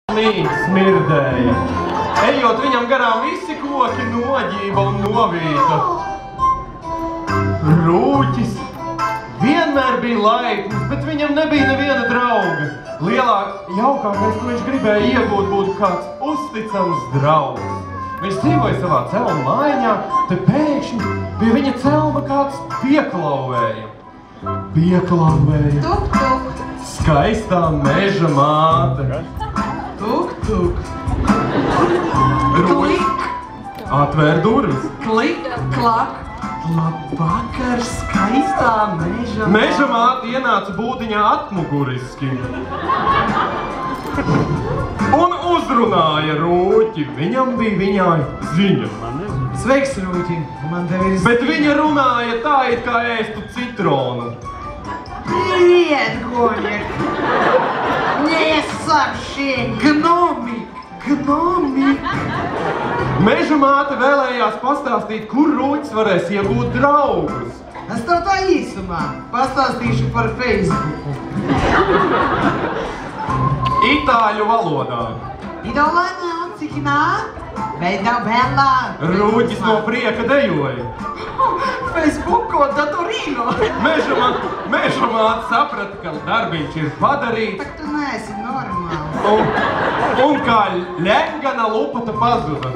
smirdēja. Ejot viņam garām visi koki noģība un novīta. Rūķis vienmēr bija laipns, bet viņam nebija neviena drauga. Jaukākais, ko viņš gribēja iegūt, būtu kāds uzticams draugs. Viņš dzīvoja savā celma mājiņā, te pēkšņi pie viņa celma kāds pieklauvēja. Tuk, tuk. Skaistā meža māte. Tuk, tuk. Klik! Atvēr durvis. Klik, klak. Labvakar, skaistā meža māte. Meža māte ienāca būdiņā atmuguriski. Un uzrunāja Rūķi. Viņam bija viņai ziņa. Sveiks, Rūķi. Man tev ir... Bet viņa runāja tā, it kā ēstu citronu. Привет, Гоник. Не сообщение. Гномик. Meža māte vēlējās pastāstīt, kur Rūķis varēs iegūt draugus. Es tev tā īsumā pastāstīšu par Facebooku. Itāļu valodā. Idolana un cikinā, bet tev bēlā. Rūķis no prieka dejoja. Facebooko datorīno. Meža māte saprata, ka darbiņš ir padarīts. Tak tu neesi normāli. Un kā ļengana lupata pazuda.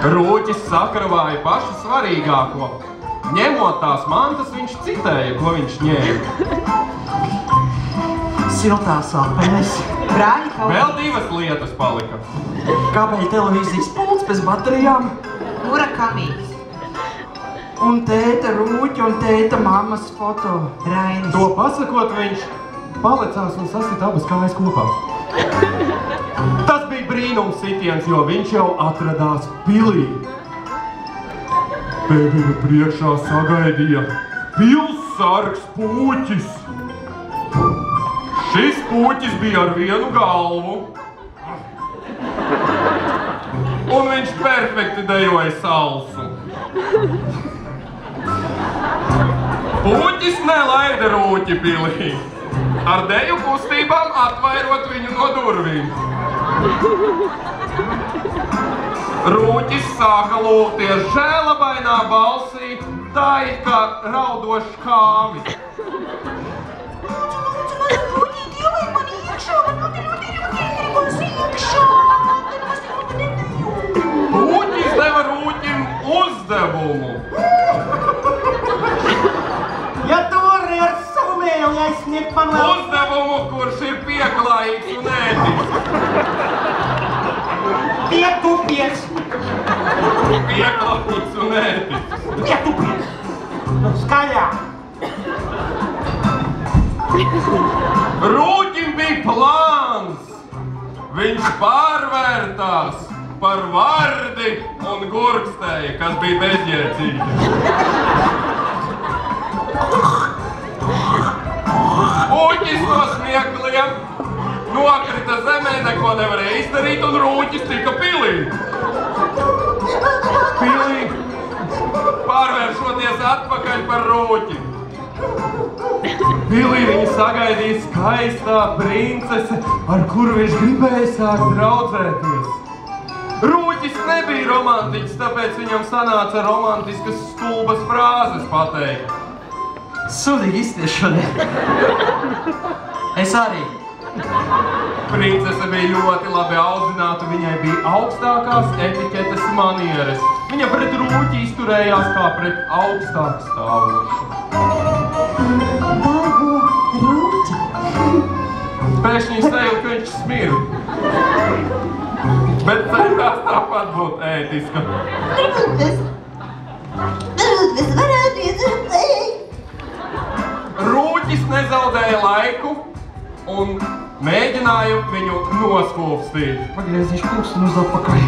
Rūķis sakravāja pašu svarīgāko. Ņemot tās mantas, viņš citēja, ko viņš ņēma. Siltās apenes. Brāļi kaut... Vēl divas lietas palika. Kāpēc televīzijas pults bez baterijām? Murakamīs. Un tēta Rūķa un tēta mammas foto. Rainis. To pasakot, viņš palecās un sasita abas kājas kopā. Tas bija brīnums sitiens, jo viņš jau atradās pilī. Te viņa priekšā sagaidīja pilssargs Pūķis. Šis Pūķis bija ar vienu galvu. Un viņš perfekti dejoja salsu. Pūķis nelaida Rūķi pilī, ar deju kustībām atvairot viņu no durvīm. Rūķis sāka lūgties žēlabainā balsī, tā it kā raudošs kāmis. Pūķīt, ielai mani iekšā, man ļoti gribas iekšā. Pūķis deva Rūķim uzdevumu. Ja tu vari ar savu mēli aizsniegt man vēl... Uzdevumu, kurš ir pieklājīgs un ētisks. Pietupies! Pieklājīgs un ētisks. Pietupies! Skaļāk! Rūķim bija plāns. Viņš pārvērtās par vardi un gurkstēja, kas bija bezjēdzīgi. Pūķis no smiekliem nokrita zemē, neko nevarēja izdarīt, un Rūķis tika pilī. Pilī pārvēršoties atpakaļ par Rūķi. Pilī viņa sagaidīja skaistā princese, ar kuru viņš gribēja sākt draudzēties. Rūķis nebija romantiķis, tāpēc viņam sanāca romantiskas stulbas frāzes pateikt. Sudīgi izties šodien. Es arī. Princese bija ļoti labi audzināta, viņai bija augstākās etiķetes manieres. Viņa pret Rūķi izturējās kā pret augstāk stāvošu. Dārgo Rūķi. Pēkšņi sajūta, ka viņš smird. Bet centās tāpat būt ētiska. Varbūt varētu iedzert. Rūķis nezaudēja laiku un mēģināja viņu noskūpstīt. Pagriezīšu pusi un uz atpakaļ.